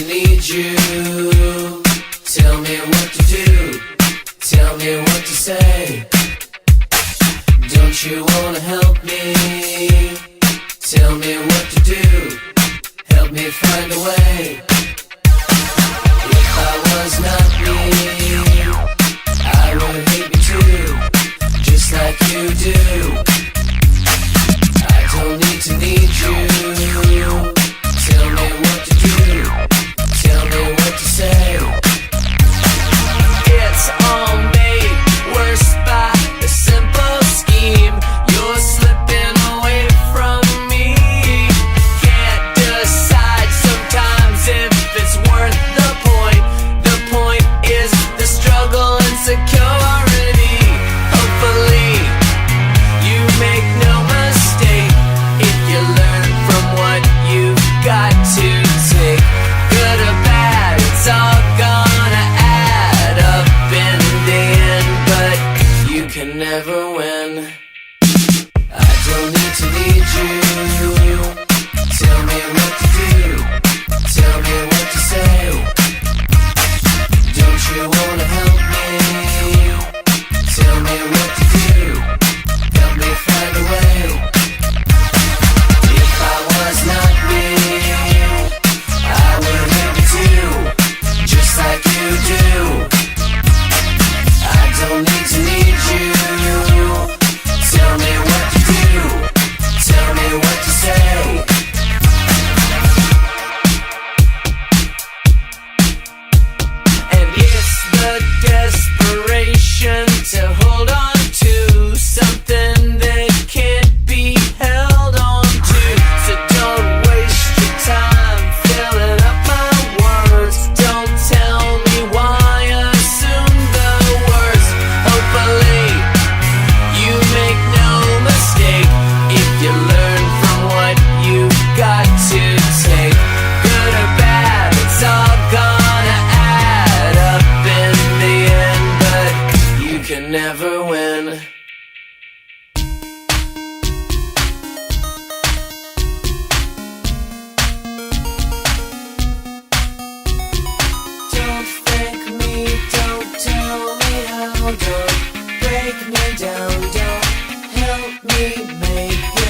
need you. Tell me what to do, tell me what to say. Don't you wanna help me? Tell me what to do, help me find a way. If I was not me, I would hate me too, just like you do. I don't need to need you. Tell me what to do, tell me what to say. It's all made worse by a simple scheme. You're slipping away from me. Can't decide sometimes if it's worth the point. The point is the struggle and security. Hopefully you make no mistake if you learn from what you've got to take. Good or bad, it's all gonna add up in the end, but you can never win. I don't need to need you. Tell me what to do, tell me what to say. Don't you wanna help me? Tell me what to do, help me find a way. If I was not me, I would hate you too, just like you do. I don't need to need you. Tell me what to do, tell me what to say. And it's the desperation to hold on to something that can't be held on to. So don't waste your time filling up my words. Don't tell me why assume the worst. Hopefully you make no mistake if you learn from what you've got to take. Good or bad, it's all gonna add up in the end, but you can never win. Don't thank me, don't tell me how, don't break me down, don't help me make it